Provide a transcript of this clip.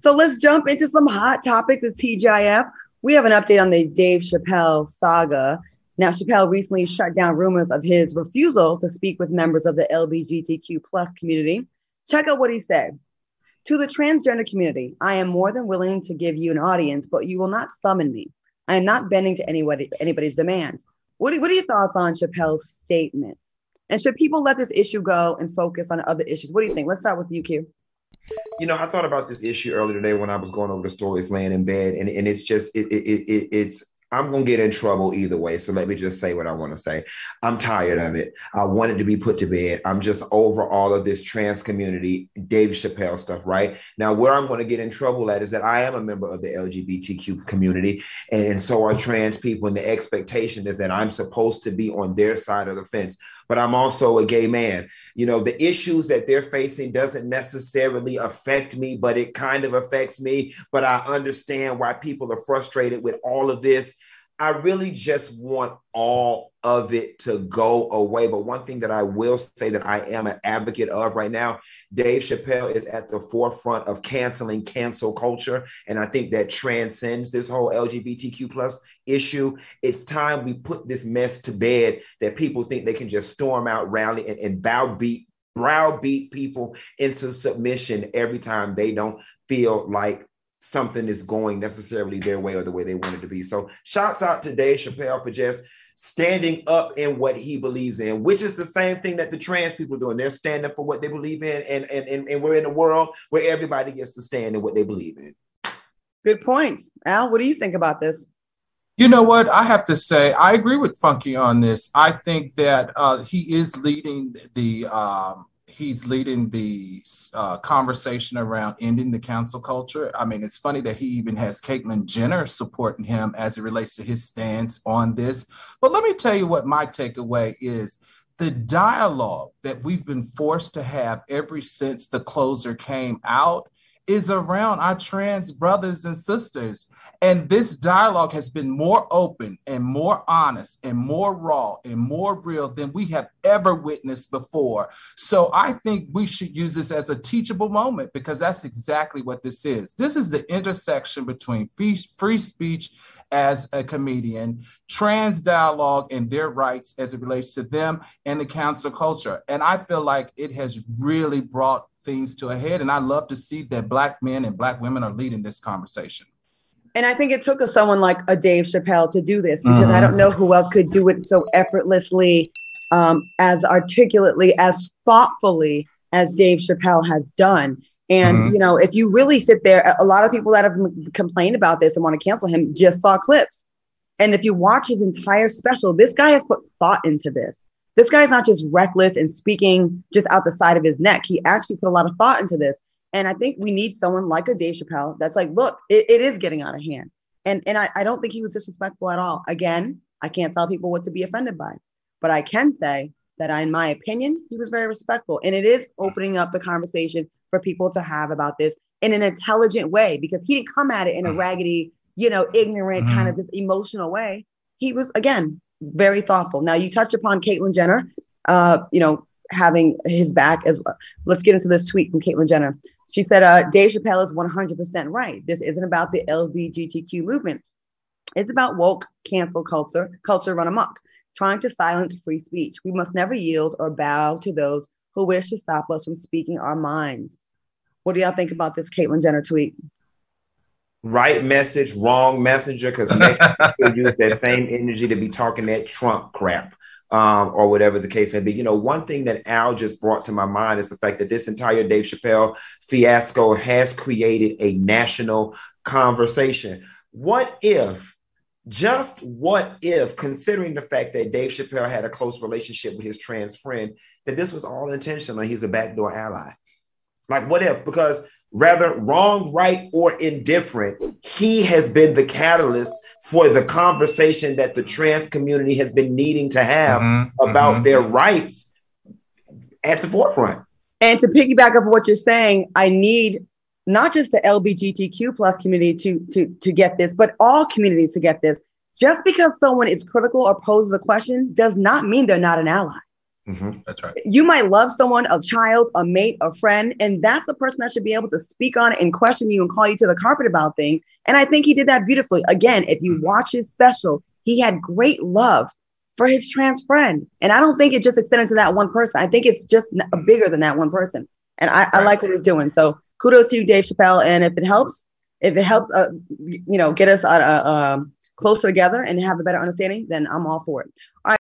So let's jump into some hot topics. It's TGIF. We have an update on the Dave Chappelle saga. Now, Chappelle recently shut down rumors of his refusal to speak with members of the LGBTQ plus community. Check out what he said. To the transgender community, I am more than willing to give you an audience, but you will not summon me. I am not bending to anybody's demands. What are your thoughts on Chappelle's statement? And should people let this issue go and focus on other issues? What do you think? Let's start with you, Q. I thought about this issue earlier today when I was going over the stories, laying in bed, and it's just it's I'm gonna get in trouble either way. So let me just say what I want to say. I'm tired of it. I want it to be put to bed. I'm just over all of this trans community, Dave Chappelle stuff, right? Now, where I'm going to get in trouble at is that I am a member of the LGBTQ community, and so are trans people. And the expectation is that I'm supposed to be on their side of the fence. But I'm also a gay man. The issues that they're facing doesn't necessarily affect me, but it kind of affects me. But I understand why people are frustrated with all of this. I really just want all of it to go away. But one thing that I will say that I am an advocate of right now, Dave Chappelle is at the forefront of canceling cancel culture. And I think that transcends this whole LGBTQ plus issue. It's time we put this mess to bed that people think they can just storm out, rally, and browbeat people into submission every time they don't feel like something is going necessarily their way or the way they want it to be. So shouts out to Dave Chappelle for just standing up in what he believes in, which is the same thing that the trans people are doing. They're standing for what they believe in, and we're in a world where everybody gets to stand in what they believe in. Good points. Al, what do you think about this? You know what? I have to say, I agree with Funky on this. I think that he is leading the conversation around ending the cancel culture. I mean, it's funny that he even has Caitlyn Jenner supporting him as it relates to his stance on this. But let me tell you what my takeaway is. The dialogue that we've been forced to have ever since the closer came out is around our trans brothers and sisters. And this dialogue has been more open and more honest and more raw and more real than we have ever witnessed before. So I think we should use this as a teachable moment, because that's exactly what this is. This is the intersection between free speech as a comedian, trans dialogue and their rights as it relates to them, and the cancel culture. And I feel like it has really brought things to a head. And I love to see that Black men and Black women are leading this conversation. And I think it took someone like a Dave Chappelle to do this, because I don't know who else could do it so effortlessly, as articulately, as thoughtfully as Dave Chappelle has done. And, if you really sit there, a lot of people that have complained about this and want to cancel him just saw clips. And if you watch his entire special, this guy has put thought into this. This guy's not just reckless and speaking just out the side of his neck. He actually put a lot of thought into this. And I think we need someone like a Dave Chappelle that's like, look, it is getting out of hand. And I don't think he was disrespectful at all. Again, I can't tell people what to be offended by, but I can say that in my opinion, he was very respectful. And it is opening up the conversation for people to have about this in an intelligent way, because he didn't come at it in a raggedy, ignorant kind of just emotional way. He was, again, very thoughtful. Now you touched upon Caitlyn Jenner, having his back as well. Let's get into this tweet from Caitlyn Jenner. She said, Dave Chappelle is 100% right. This isn't about the LGBTQ movement. It's about woke cancel culture run amok, trying to silence free speech. We must never yield or bow to those who wish to stop us from speaking our minds. What do y'all think about this Caitlyn Jenner tweet? Right message, wrong messenger, because next you'll use that same energy to be talking that Trump crap, or whatever the case may be. One thing that Al just brought to my mind is the fact that this entire Dave Chappelle fiasco has created a national conversation. What if, considering the fact that Dave Chappelle had a close relationship with his trans friend, that this was all intentional and he's a backdoor ally? Like, what if? Because rather wrong, right, or indifferent, he has been the catalyst for the conversation that the trans community has been needing to have about their rights at the forefront. And to piggyback up what you're saying, I need not just the LGBTQ plus community to get this, but all communities to get this. Just because someone is critical or poses a question does not mean they're not an ally. That's right. You might love someone, a child, a mate, a friend, and that's the person that should be able to speak on it and question you and call you to the carpet about things. And I think he did that beautifully. Again, if you watch his special, he had great love for his trans friend. And I don't think it just extended to that one person. I think it's just bigger than that one person. And I like what he's doing. So kudos to you, Dave Chappelle. And if it helps, get us closer together and have a better understanding, then I'm all for it. All right.